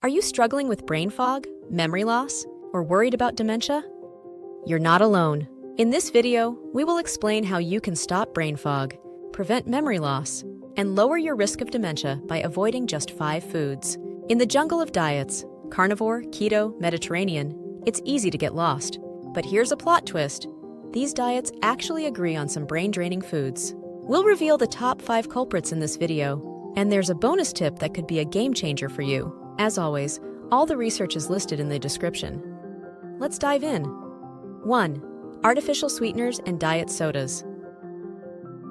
Are you struggling with brain fog, memory loss, or worried about dementia? You're not alone. In this video, we will explain how you can stop brain fog, prevent memory loss, and lower your risk of dementia by avoiding just 5 foods. In the jungle of diets, carnivore, keto, Mediterranean, it's easy to get lost. But here's a plot twist. These diets actually agree on some brain-draining foods. We'll reveal the top 5 culprits in this video, and there's a bonus tip that could be a game changer for you. As always, all the research is listed in the description. Let's dive in. 1. Artificial sweeteners and diet sodas.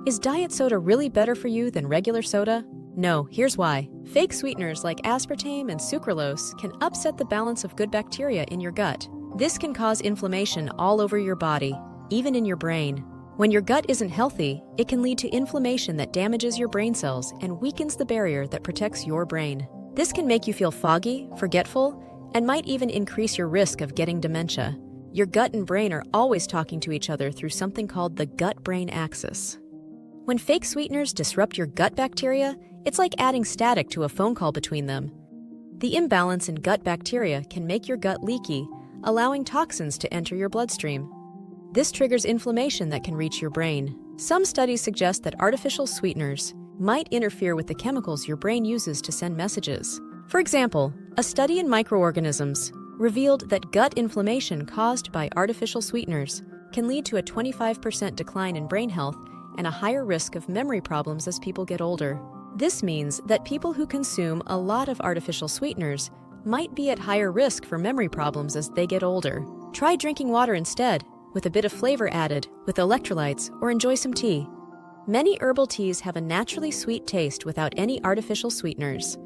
Is diet soda really better for you than regular soda? No, here's why. Fake sweeteners like aspartame and sucralose can upset the balance of good bacteria in your gut. This can cause inflammation all over your body, even in your brain. When your gut isn't healthy, it can lead to inflammation that damages your brain cells and weakens the barrier that protects your brain. This can make you feel foggy, forgetful, and might even increase your risk of getting dementia. Your gut and brain are always talking to each other through something called the gut-brain axis. When fake sweeteners disrupt your gut bacteria, it's like adding static to a phone call between them. The imbalance in gut bacteria can make your gut leaky, allowing toxins to enter your bloodstream. This triggers inflammation that can reach your brain. Some studies suggest that artificial sweeteners might interfere with the chemicals your brain uses to send messages. For example, a study in microorganisms revealed that gut inflammation caused by artificial sweeteners can lead to a 25% decline in brain health and a higher risk of memory problems as people get older. This means that people who consume a lot of artificial sweeteners might be at higher risk for memory problems as they get older. Try drinking water instead, with a bit of flavor added, with electrolytes, or enjoy some tea. Many herbal teas have a naturally sweet taste without any artificial sweeteners.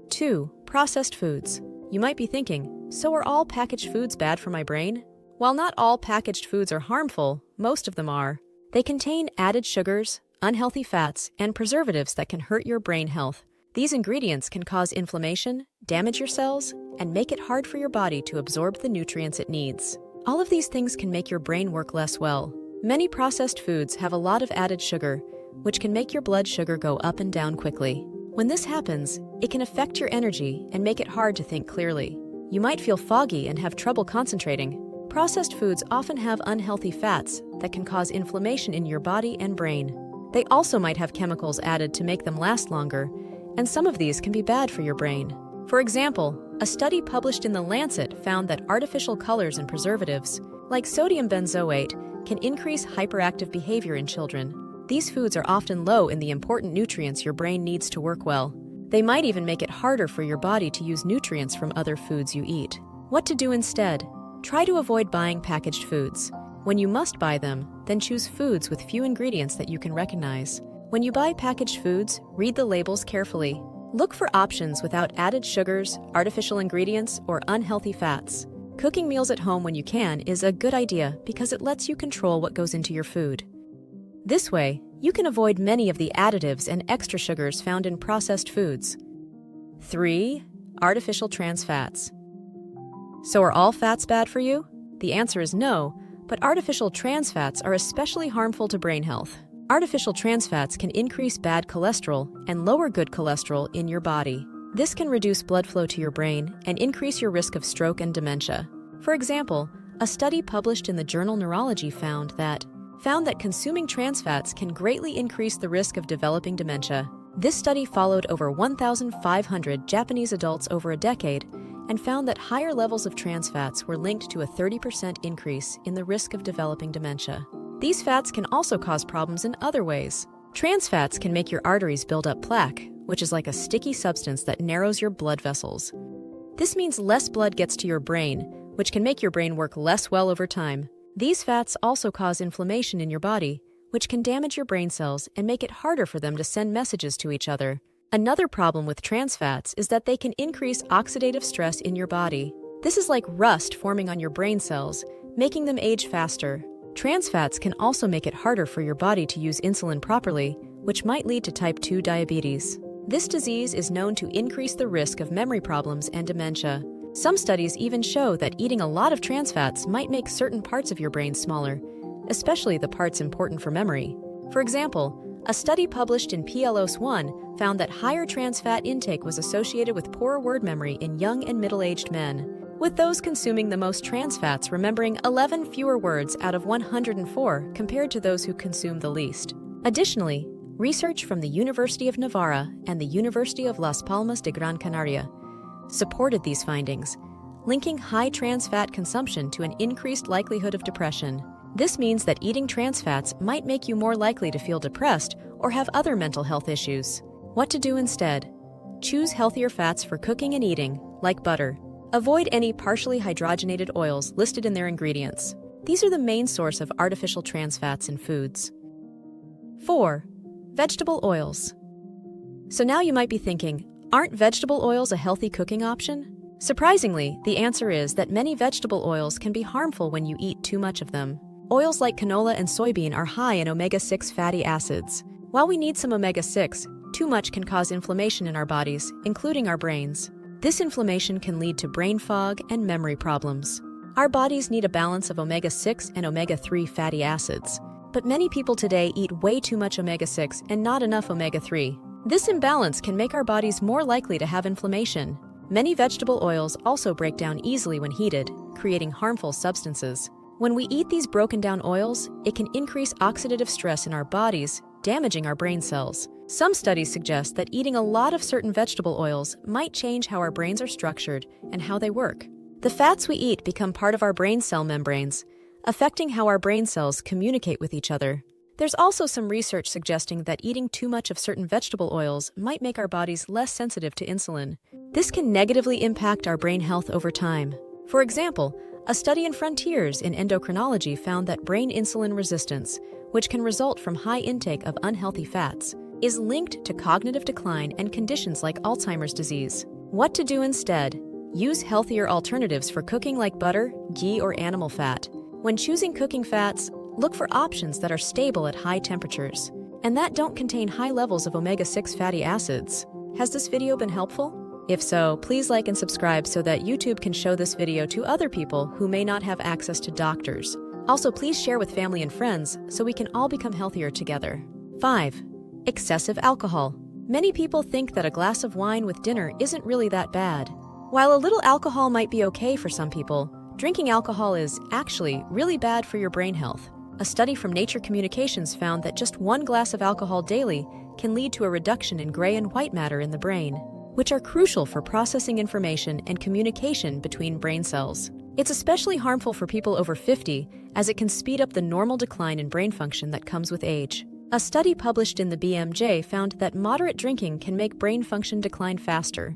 2. Processed foods. You might be thinking, so are all packaged foods bad for my brain? While not all packaged foods are harmful, most of them are. They contain added sugars, unhealthy fats, and preservatives that can hurt your brain health. These ingredients can cause inflammation, damage your cells, and make it hard for your body to absorb the nutrients it needs. All of these things can make your brain work less well. Many processed foods have a lot of added sugar, which can make your blood sugar go up and down quickly. When this happens, it can affect your energy and make it hard to think clearly. You might feel foggy and have trouble concentrating. Processed foods often have unhealthy fats that can cause inflammation in your body and brain. They also might have chemicals added to make them last longer, and some of these can be bad for your brain. For example, a study published in The Lancet found that artificial colors and preservatives, like sodium benzoate, can increase hyperactive behavior in children. These foods are often low in the important nutrients your brain needs to work well. They might even make it harder for your body to use nutrients from other foods you eat. What to do instead? Try to avoid buying packaged foods. When you must buy them, then choose foods with few ingredients that you can recognize. When you buy packaged foods, read the labels carefully. Look for options without added sugars, artificial ingredients, or unhealthy fats. Cooking meals at home when you can is a good idea because it lets you control what goes into your food. This way, you can avoid many of the additives and extra sugars found in processed foods. 3. Artificial trans fats. So are all fats bad for you? The answer is no, but artificial trans fats are especially harmful to brain health. Artificial trans fats can increase bad cholesterol and lower good cholesterol in your body. This can reduce blood flow to your brain and increase your risk of stroke and dementia. For example, a study published in the journal Neurology found that consuming trans fats can greatly increase the risk of developing dementia. This study followed over 1,500 Japanese adults over a decade and found that higher levels of trans fats were linked to a 30% increase in the risk of developing dementia. These fats can also cause problems in other ways. Trans fats can make your arteries build up plaque, which is like a sticky substance that narrows your blood vessels. This means less blood gets to your brain, which can make your brain work less well over time. These fats also cause inflammation in your body, which can damage your brain cells and make it harder for them to send messages to each other. Another problem with trans fats is that they can increase oxidative stress in your body. This is like rust forming on your brain cells, making them age faster. Trans fats can also make it harder for your body to use insulin properly, which might lead to type 2 diabetes. This disease is known to increase the risk of memory problems and dementia. Some studies even show that eating a lot of trans fats might make certain parts of your brain smaller, especially the parts important for memory. For example, A study published in PLOS One found that higher trans fat intake was associated with poorer word memory in young and middle-aged men, with those consuming the most trans fats remembering 11 fewer words out of 104 compared to those who consume the least. Additionally, research from the University of Navarra and the University of Las Palmas de Gran Canaria supported these findings, linking high trans fat consumption to an increased likelihood of depression. This means that eating trans fats might make you more likely to feel depressed or have other mental health issues. What to do instead? Choose healthier fats for cooking and eating, like butter. Avoid any partially hydrogenated oils listed in their ingredients. These are the main source of artificial trans fats in foods. 4. Vegetable oils. So now you might be thinking, aren't vegetable oils a healthy cooking option? Surprisingly, the answer is that many vegetable oils can be harmful when you eat too much of them. Oils like canola and soybean are high in omega-6 fatty acids. While we need some omega-6, too much can cause inflammation in our bodies, including our brains. This inflammation can lead to brain fog and memory problems. Our bodies need a balance of omega-6 and omega-3 fatty acids, but many people today eat way too much omega-6 and not enough omega-3. This imbalance can make our bodies more likely to have inflammation. Many vegetable oils also break down easily when heated, creating harmful substances. When we eat these broken down oils, it can increase oxidative stress in our bodies, damaging our brain cells. Some studies suggest that eating a lot of certain vegetable oils might change how our brains are structured and how they work. The fats we eat become part of our brain cell membranes, affecting how our brain cells communicate with each other. There's also some research suggesting that eating too much of certain vegetable oils might make our bodies less sensitive to insulin. This can negatively impact our brain health over time. For example, a study in Frontiers in Endocrinology found that brain insulin resistance, which can result from high intake of unhealthy fats, is linked to cognitive decline and conditions like Alzheimer's disease. What to do instead? Use healthier alternatives for cooking like butter, ghee, or animal fat. When choosing cooking fats, look for options that are stable at high temperatures and that don't contain high levels of omega-6 fatty acids. Has this video been helpful? If so, please like and subscribe so that YouTube can show this video to other people who may not have access to doctors. Also, please share with family and friends so we can all become healthier together. 5. Excessive alcohol. Many people think that a glass of wine with dinner isn't really that bad. While a little alcohol might be okay for some people, drinking alcohol is actually really bad for your brain health. A study from Nature Communications found that just one glass of alcohol daily can lead to a reduction in gray and white matter in the brain, which are crucial for processing information and communication between brain cells. It's especially harmful for people over 50, as it can speed up the normal decline in brain function that comes with age. A study published in the BMJ found that moderate drinking can make brain function decline faster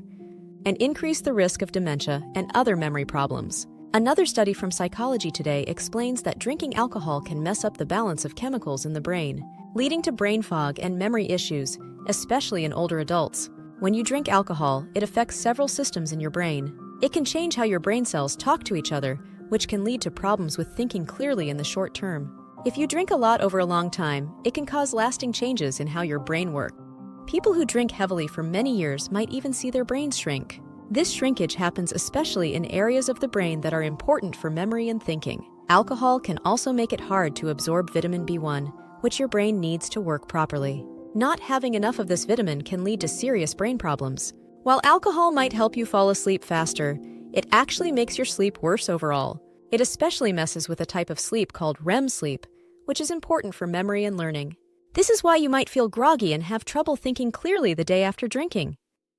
and increase the risk of dementia and other memory problems. Another study from Psychology Today explains that drinking alcohol can mess up the balance of chemicals in the brain, leading to brain fog and memory issues, especially in older adults. When you drink alcohol, it affects several systems in your brain. It can change how your brain cells talk to each other, which can lead to problems with thinking clearly in the short term. If you drink a lot over a long time, it can cause lasting changes in how your brain works. People who drink heavily for many years might even see their brains shrink. This shrinkage happens especially in areas of the brain that are important for memory and thinking. Alcohol can also make it hard to absorb vitamin B1, which your brain needs to work properly. Not having enough of this vitamin can lead to serious brain problems. While alcohol might help you fall asleep faster, it actually makes your sleep worse overall. It especially messes with a type of sleep called REM sleep, which is important for memory and learning. This is why you might feel groggy and have trouble thinking clearly the day after drinking.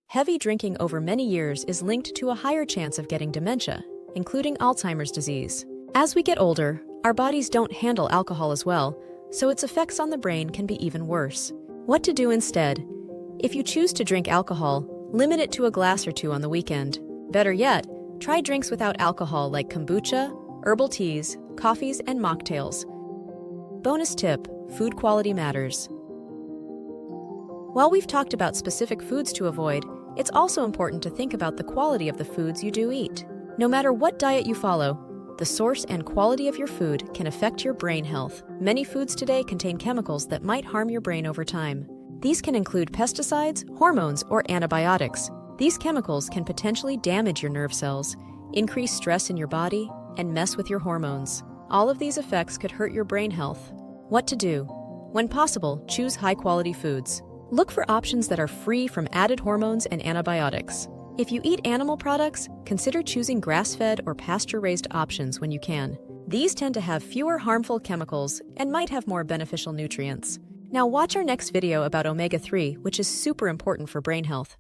Heavy drinking over many years is linked to a higher chance of getting dementia, including Alzheimer's disease. As we get older, our bodies don't handle alcohol as well, so its effects on the brain can be even worse. What to do instead? If you choose to drink alcohol, limit it to a glass or two on the weekend. Better yet, try drinks without alcohol like kombucha, herbal teas, coffees, and mocktails. Bonus tip: food quality matters. While we've talked about specific foods to avoid, it's also important to think about the quality of the foods you do eat. No matter what diet you follow, the source and quality of your food can affect your brain health. Many foods today contain chemicals that might harm your brain over time. These can include pesticides, hormones, or antibiotics. These chemicals can potentially damage your nerve cells, increase stress in your body, and mess with your hormones. All of these effects could hurt your brain health. What to do? When possible, choose high-quality foods. Look for options that are free from added hormones and antibiotics. If you eat animal products, consider choosing grass-fed or pasture-raised options when you can. These tend to have fewer harmful chemicals and might have more beneficial nutrients. Now watch our next video about omega-3, which is super important for brain health.